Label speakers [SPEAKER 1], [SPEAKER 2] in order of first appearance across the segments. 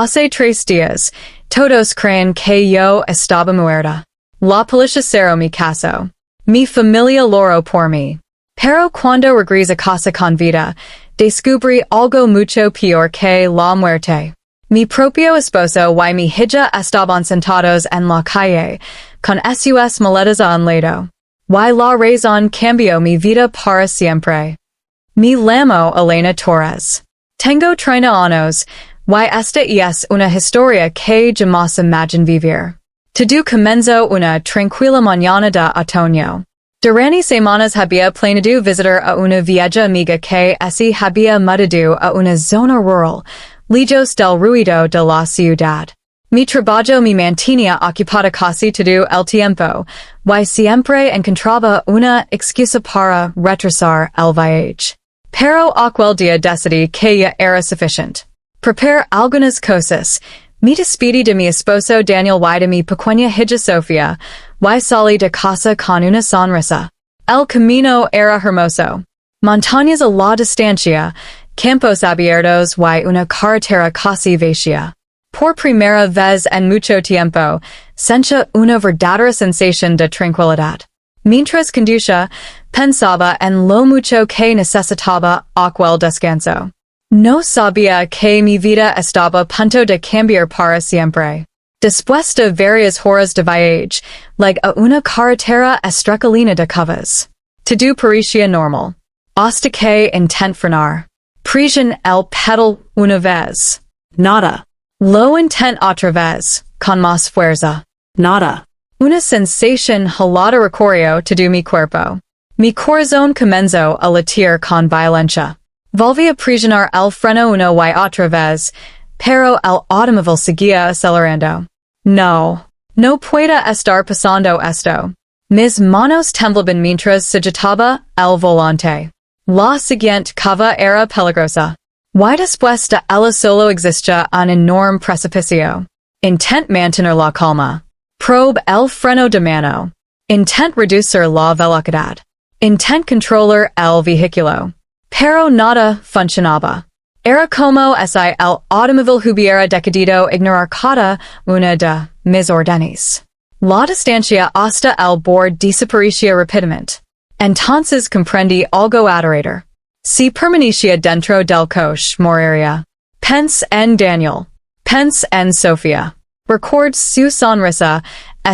[SPEAKER 1] Hace 3 días, Todos creían que yo estaba muerta. La policía cerró mi caso. Mi familia lloró por mí. Pero cuando regresé a casa con vida, descubrí algo mucho peor que la muerte. Mi propio esposo y mi hija estaban sentados en la calle, con sus maletas a un lado. Y la razón cambió mi vida para siempre. Me llamo Elena Torres. Tengo 30 años, y esta es una historia que jamás imaginé vivir. Todo comenzó una tranquila mañana de otoño. Durante semanas había planeado visitar a una vieja amiga que se había mudado a una zona rural, lejos del ruido de la ciudad. Mi trabajo me mantenía ocupada casi todo el tiempo, y siempre encontraba una excusa para retrasar el viaje. Pero aquel día decidí que ya era suficiente. Preparé algunas cosas. Me despedí de mi esposo Daniel y de mi pequeña hija Sofía, y salí de casa con una sonrisa. El camino era hermoso. Montañas a la distancia, campos abiertos y una carretera casi vacía. Por primera vez en mucho tiempo, sentía una verdadera sensación de tranquilidad. Mientras conducía, pensaba en lo mucho que necesitaba aquel descanso. No sabía que mi vida estaba a punto de cambiar para siempre. Después de varias horas de viaje, llegué a una carretera estrechalina de curvas. Todo parecía normal. Hasta que intenté frenar. Presioné el pedal una vez. Nada. Lo intenté otra vez, con más fuerza. Nada. Una sensación helada recorrió todo mi cuerpo. Mi corazón comenzó a latir con violencia. Volví a presionar el freno una y otra vez, pero el automóvil seguía acelerando. No puedo estar pasando esto. Mis manos temblaban mientras sujetaba el volante. La siguiente curva era peligrosa. Y después de ella solo existía un enorme precipicio. Intenté mantener la calma. Probe el freno de mano. Intenté reducir la velocidad. Intenté controlar el vehículo. Pero nada funcionaba. Era como si el automóvil hubiera decidido ignorar cada una de mis órdenes. La distancia hasta el borde desaparecía rápidamente. Entonces comprendí algo aterrador. Si permanecía dentro del coche, moriría. Pensé en Daniel. Pensé en Sofía. Recuerdo su sonrisa,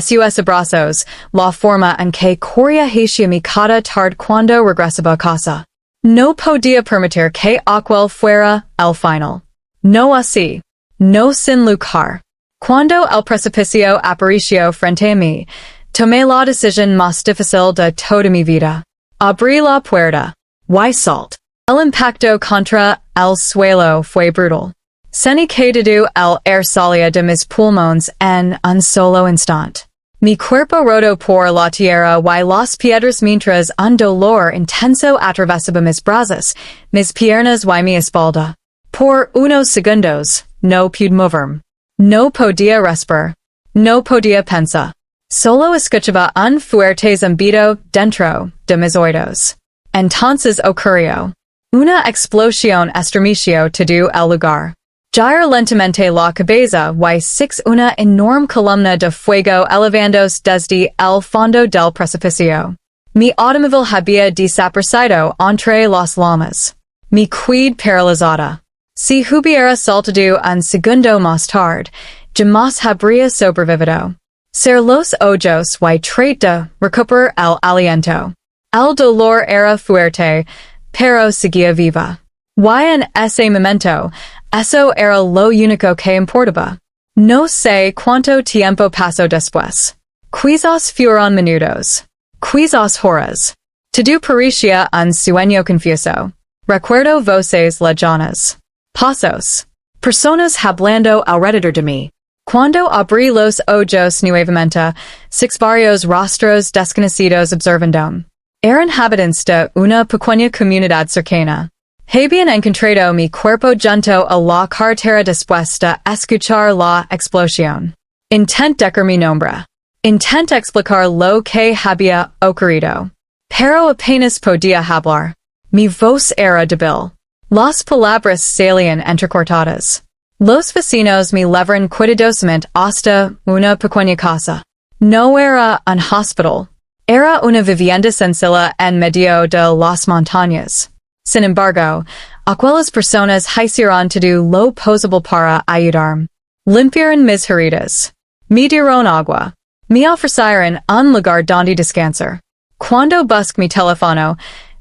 [SPEAKER 1] sus abrazos, la forma en que corría hacia mi cada tarde cuando regresaba a casa. No podía permitir que aquel fuera el final. No así. No sin luchar. Cuando el precipicio apareció frente a mí, tomé la decisión más difícil de toda mi vida. Abrí la puerta. Y salté. El impacto contra el suelo fue brutal. Sentí que todo el aire salía de mis pulmones en un solo instante. Mi cuerpo rodó por la tierra y las piedras mientras un dolor intenso atravesaba mis brazos, mis piernas y mi espalda. Por unos segundos, no pude moverme. No podía respirar. No podía pensar. Solo escuchaba un fuerte zumbido dentro de mis oídos. Entonces ocurrió. Una explosión estremeció todo el lugar. Giró lentamente la cabeza y una enorme columna de fuego elevándose desde el fondo del precipicio. Mi automóvil había desaparecido entre las llamas. Me quedé paralizada. Si hubiera saltado un segundo más tarde, jamás habría sobrevivido. Cerré los ojos y traté de recuperar el aliento. El dolor era fuerte, pero seguía viva. Y en ese momento, eso era lo único que importaba. No sé cuánto tiempo pasó después. Quizás fueron minutos. Quizás horas. Todo parecía un sueño confuso. Recuerdo voces lejanas. Pasos. Personas hablando alrededor de mí. Cuando abrí los ojos nuevamente, varios rostros desconocidos observándome. Eran habitantes de una pequeña comunidad cercana. Habían encontrado mi cuerpo junto a la carretera después de escuchar la explosión. Intenté decir mi nombre. Intenté explicar lo que había ocurrido. Pero apenas podía hablar. Mi voz era débil. Las palabras salían entrecortadas. Los vecinos me levaron cuidadosamente hasta una pequeña casa. No era un hospital. Era una vivienda sencilla en medio de las montañas. Sin embargo, aquellas personas hicieron todo lo posible para ayudarme. Limpiaron mis heridas. Me dieron agua. Me ofrecieron un lugar donde descansar. Cuando busqué mi teléfono,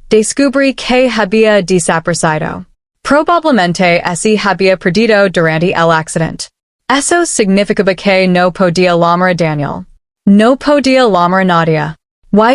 [SPEAKER 1] descubrí que había desaparecido. Probablemente así había perdido durante el accidente. Eso significaba que no podía llamar a Daniel. No podía llamar a nadie.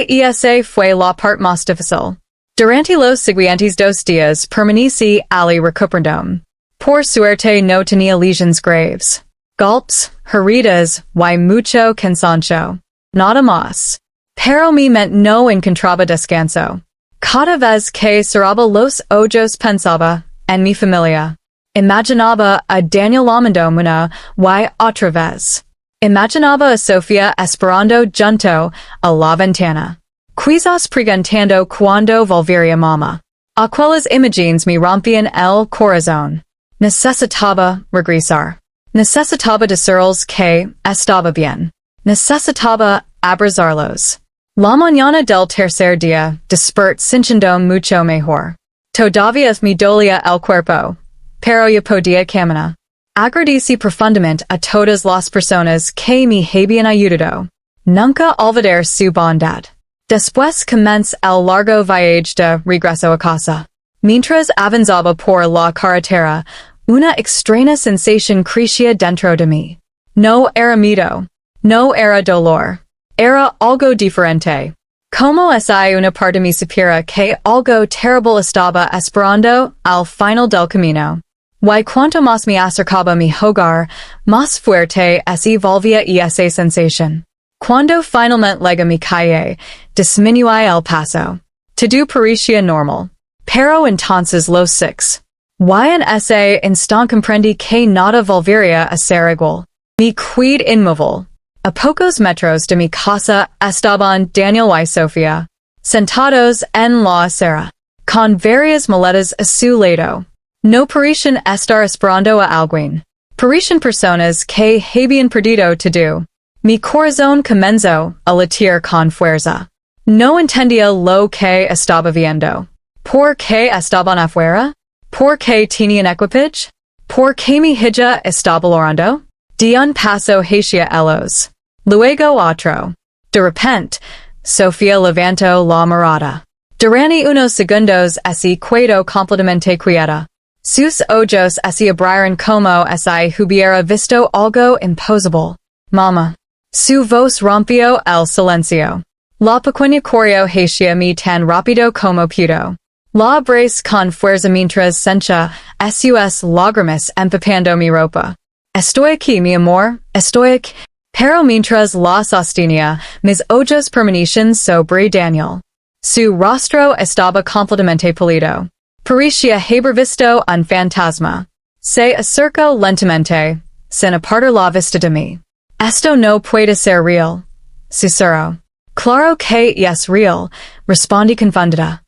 [SPEAKER 1] Y esa fue la parte más difícil. Durante los siguientes 2 días permanecí allí recuperándome. Por suerte no tenía lesiones graves. Golpes, heridas, y mucho cansancio. Nada más. Pero mi mente no encontraba descanso. Cada vez que cerraba los ojos pensaba en mi familia. Imaginaba a Daniel llamando una y otra vez. Imaginaba a Sofía esperando junto a la ventana. Quizás preguntando cuándo volvería mamá. Aquellas imágenes me rompían el corazón. Necesitaba regresar. Necesitaba decirles que estaba bien. Necesitaba abrazarlos. La mañana del tercer día, desperté sintiendo mucho mejor. Todavía me dolía el cuerpo, pero ya podía caminar. Agradecí profundamente a todas las personas que me habían ayudado. Nunca olvidar su bondad. Después comenzó el largo viaje de regreso a casa. Mientras avanzaba por la carretera, una extraña sensación crecía dentro de mí. No era miedo. No era dolor. Era algo diferente. Como si una parte de mí supiera que algo terrible estaba esperando al final del camino. Y cuanto más me acercaba a mi hogar, más fuerte se volvía esa sensación. Cuando finalmente llegué a mi calle, disminuí el paso. Todo parecía normal. Pero entonces los 6. Y en ese instante comprendí que nada volvería a ser igual. Me quedé inmóvil. A pocos metros de mi casa estaban Daniel y Sofía, sentados en la acera, con varias maletas a su lado. No parecían estar esperando a alguien. Parecían personas que habían perdido todo. Mi corazón comenzó a latir con fuerza. No entendía lo que estaba viendo. ¿Por qué estaban afuera? ¿Por qué tenían equipaje? ¿Por qué mi hija estaba llorando? De un paso hacia ellos. Luego otro. De repente, Sofía levantó la mirada. Durante unos segundos se quedó completamente quieta. Sus ojos se abrieron como si hubiera visto algo imposible. Mamá. Su voz rompió el silencio. La pequeña corrió hacia mí tan rápido como pudo. La abracé con fuerza mientras sentía sus lágrimas empapando mi ropa. Estoy aquí, mi amor, estoy aquí. Pero mientras la sostenía, mis ojos permanecían sobre Daniel. Su rostro estaba completamente pálido. Parecía haber visto un fantasma. Se acercó lentamente, sin apartar la vista de mí. Esto no puede ser real. Susurró. Claro que es real, respondí confundida.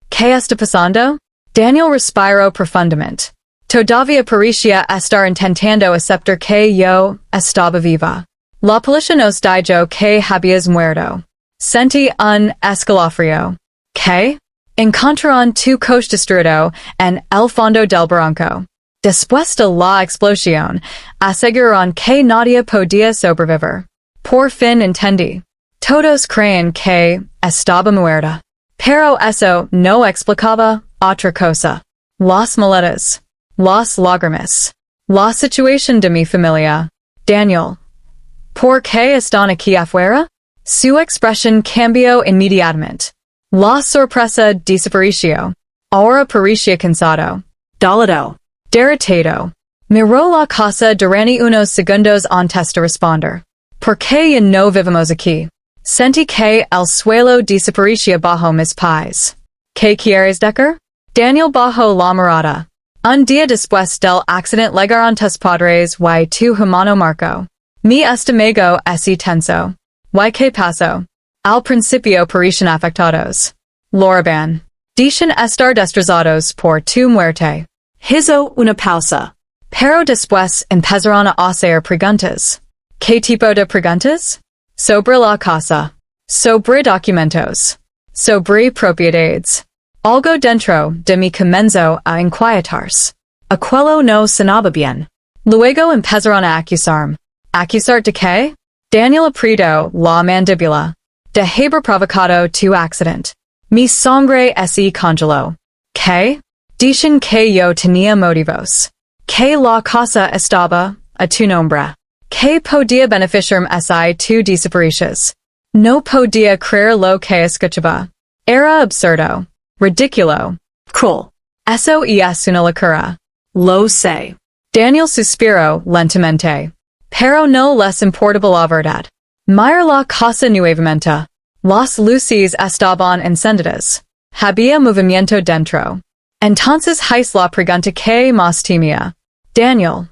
[SPEAKER 1] ¿Qué está pasando? Daniel respiró profundamente. Todavía parecía estar intentando aceptar que yo estaba viva. La policía nos dijo que habías muerto. Sentí un escalofrío. ¿Qué? Encontraron tu coche destruido en el fondo del barranco. Después de la explosión, aseguraron que nadie podía sobrevivir. Por fin entendí. Todos creían que estaba muerta. Pero eso no explicaba otra cosa. Las maletas. Las lágrimas. La situación de mi familia. Daniel. ¿Por qué están aquí afuera? Su expresión cambió inmediatamente. La sorpresa desapareció. Ahora parecía cansado. Dolido. Derrotado. Miró la casa durante unos segundos antes de responder. ¿Por qué ya no vivimos aquí? Sentí que el suelo desaparecía bajo mis pies. ¿Qué quieres decir? Daniel bajó la mirada. Un día después del accidente llegaron tus padres y tu hermano Marco. Mi estómago se tensó. ¿Y qué pasó? Al principio parecían afectados. Loraban. Dicen estar destrozados por tu muerte. Hizo una pausa. Pero después empezaron a hacer preguntas. ¿Qué tipo de preguntas? Sobre la casa. Sobre documentos. Sobre propiedades. Algo dentro de mí comenzó a inquietarse. Aquello no sonaba bien. Luego empezaron a acusarme. ¿Acusar de qué? Daniel apretó la mandíbula. De haber provocado tu accidente. Mi sangre se congeló. ¿Qué? Dicen que yo tenía motivos. Que la casa estaba a tu nombre. Que podía beneficiarme si tu desapareces. No podía creer lo que escuchaba. Era absurdo. Ridículo. Cruel. Eso es una locura. Lo sé. Daniel suspiró lentamente. Pero no les importaba la verdad. Mirar la casa nuevamente. Las luces estaban encendidas. Había movimiento dentro. Entonces hice la pregunta que más temía. Daniel,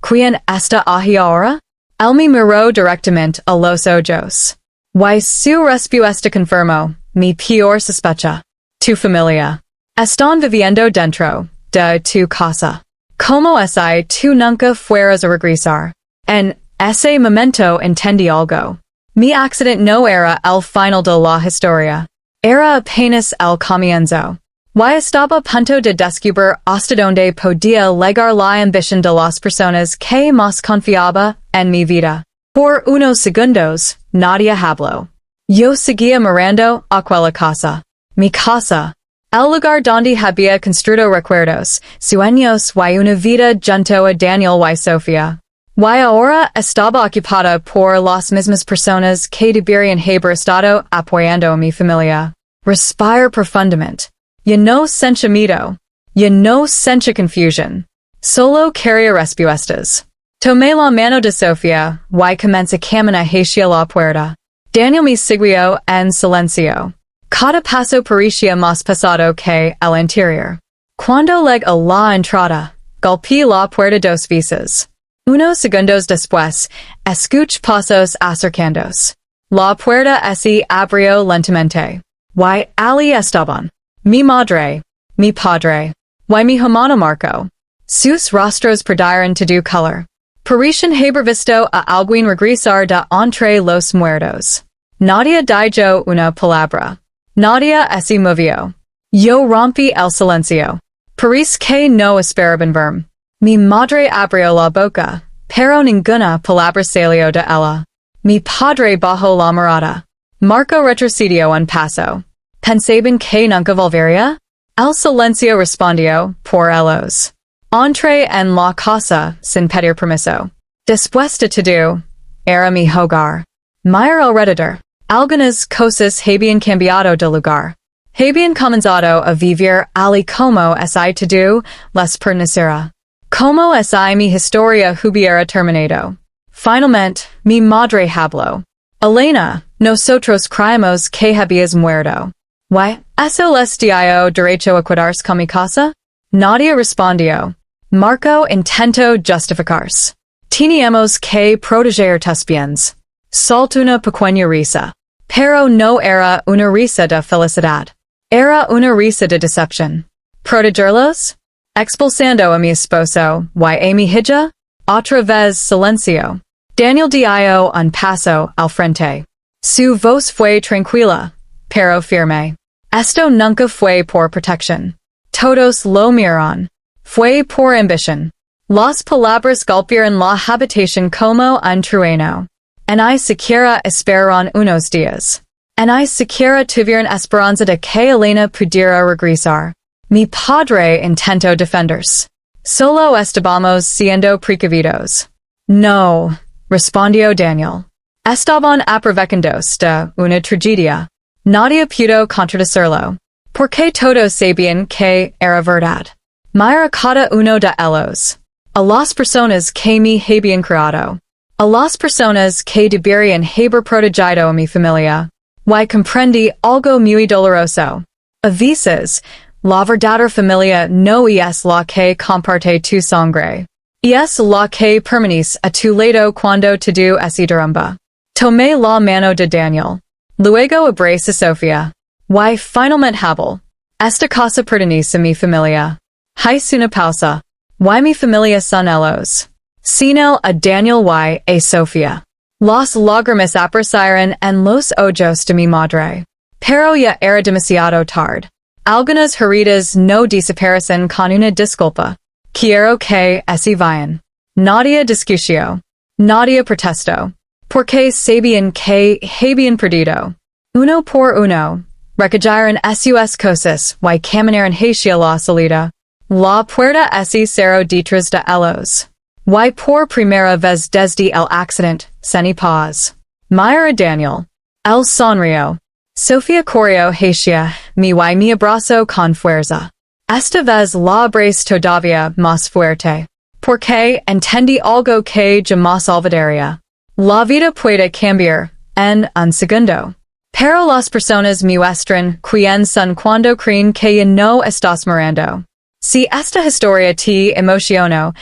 [SPEAKER 1] ¿quién está ahí ahora? Él me miró directamente a los ojos. Y su respuesta confirmó mi peor sospecha. Tu familia. Están viviendo dentro de tu casa. Como si tú nunca fueras a regresar. En ese momento entendí algo. Mi accidente no era el final de la historia. Era apenas el comienzo. Y estaba a punto de descubrir hasta donde podía llegar la ambición de las personas que más confiaba en mi vida. Por unos segundos, nadie habló. Yo seguía mirando aquella casa. Mi casa. El lugar donde había construido recuerdos, sueños y una vida junto a Daniel y Sofía. Y ahora estaba ocupada por las mismas personas que deberían haber estado apoyando a mi familia. Respire profundamente. Yo no sentía miedo. Yo no sentía confusión. Solo quería respuestas. Tomé la mano de Sofía y comencé a caminar hacia la puerta. Daniel me siguió en silencio. Cada paso parecía más pesado que el interior. Cuando llegué a la entrada, golpeé la puerta dos veces. Unos segundos después, escuché pasos acercándose. La puerta se abrió lentamente. Y allí estaban. Mi madre, mi padre, y mi hermano Marco. Sus rostros perdieron todo color. Parecían haber visto a alguien regresar de entre los muertos. Nadie dijo una palabra. Nadie se movió. Yo rompí el silencio. Parece que no esperaban verme. Mi madre abrió la boca, pero ninguna palabra salió de ella. Mi padre bajó la mirada. Marco retrocedió un paso. ¿Pensaban que nunca volvería? El silencio respondió por ellos. Entré en la casa sin pedir permiso. Después de todo, era mi hogar. Mira alrededor. Algunas cosas habían cambiado de lugar. Habían comenzado a vivir allí como si todo les perteneciera. Como si mi historia hubiera terminado. Finalmente, mi madre habló. Elena, nosotros creímos que habías muerto. ¿Y eso les dio derecho a quedarse con mi casa? Nadie respondió. Marco intentó justificarse. Teníamos que proteger tus bienes. Soltó una pequeña risa. Pero no era una risa de felicidad. Era una risa de decepción. ¿Protegerlos? Expulsando a mi esposo y a mi hija? Otra vez silencio. Daniel dio un paso al frente. Su voz fue tranquila, pero firme. Esto nunca fue por protección. Todos lo miraron. Fue por ambición. Las palabras golpearon la habitación como un trueno. En I siquiera esperaron unos días. En I siquiera tuvieron esperanza de que Elena pudiera regresar. Mi padre intentó defenderse. Solo estábamos siendo precavidos. No, respondió Daniel. Estaban aprovechándose de una tragedia. Nadie pudo contradecirlo. Porque todos sabían que era verdad. Mira cada uno de ellos. A las personas que me habían creado. A las personas que deberían haber protegido a mi familia. Y comprendí algo muy doloroso. A veces, la verdadera familia no es la que comparte tu sangre. Es la que permanece a tu lado cuando todo se derrumba. Tomé la mano de Daniel. Luego abracé a Sofía. Y finalmente hablé. Esta casa pertenece a mi familia. Hice una pausa. Y mi familia son ellos. Sino a Daniel y a Sofía. Los lágrimas aparecieron en los ojos de mi madre. Pero ya era demasiado tarde. Algunas heridas no desaparecen con una disculpa. Quiero que se vayan. Nadie discutió. Nadie protestó. Porque sabían que habían perdido. Uno por uno. Recayeron sus cosas y caminaron hacia la salida. La puerta se cerró detrás de ellos. Y por primera vez desde el accidente, sin paz. Mira Daniel. Él sonrió. Sofía corrió hacia mí y me abrazó con fuerza. Esta vez la abrazo todavía más fuerte. Porque entendí algo que jamás olvidaría. La vida puede cambiar en un segundo. Pero las personas muestran quién son cuando creen que ya no estás mirando. Si esta historia te emocionó,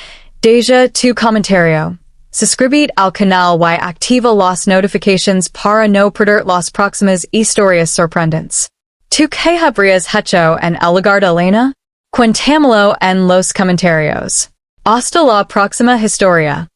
[SPEAKER 1] deja tu comentario. Suscribid al canal y activa las notifications para no perder las próximas historias sorprendentes. ¿Tú qué habrías hecho en el lugar de Elena? Cuéntamelo en los comentarios. Hasta la próxima historia.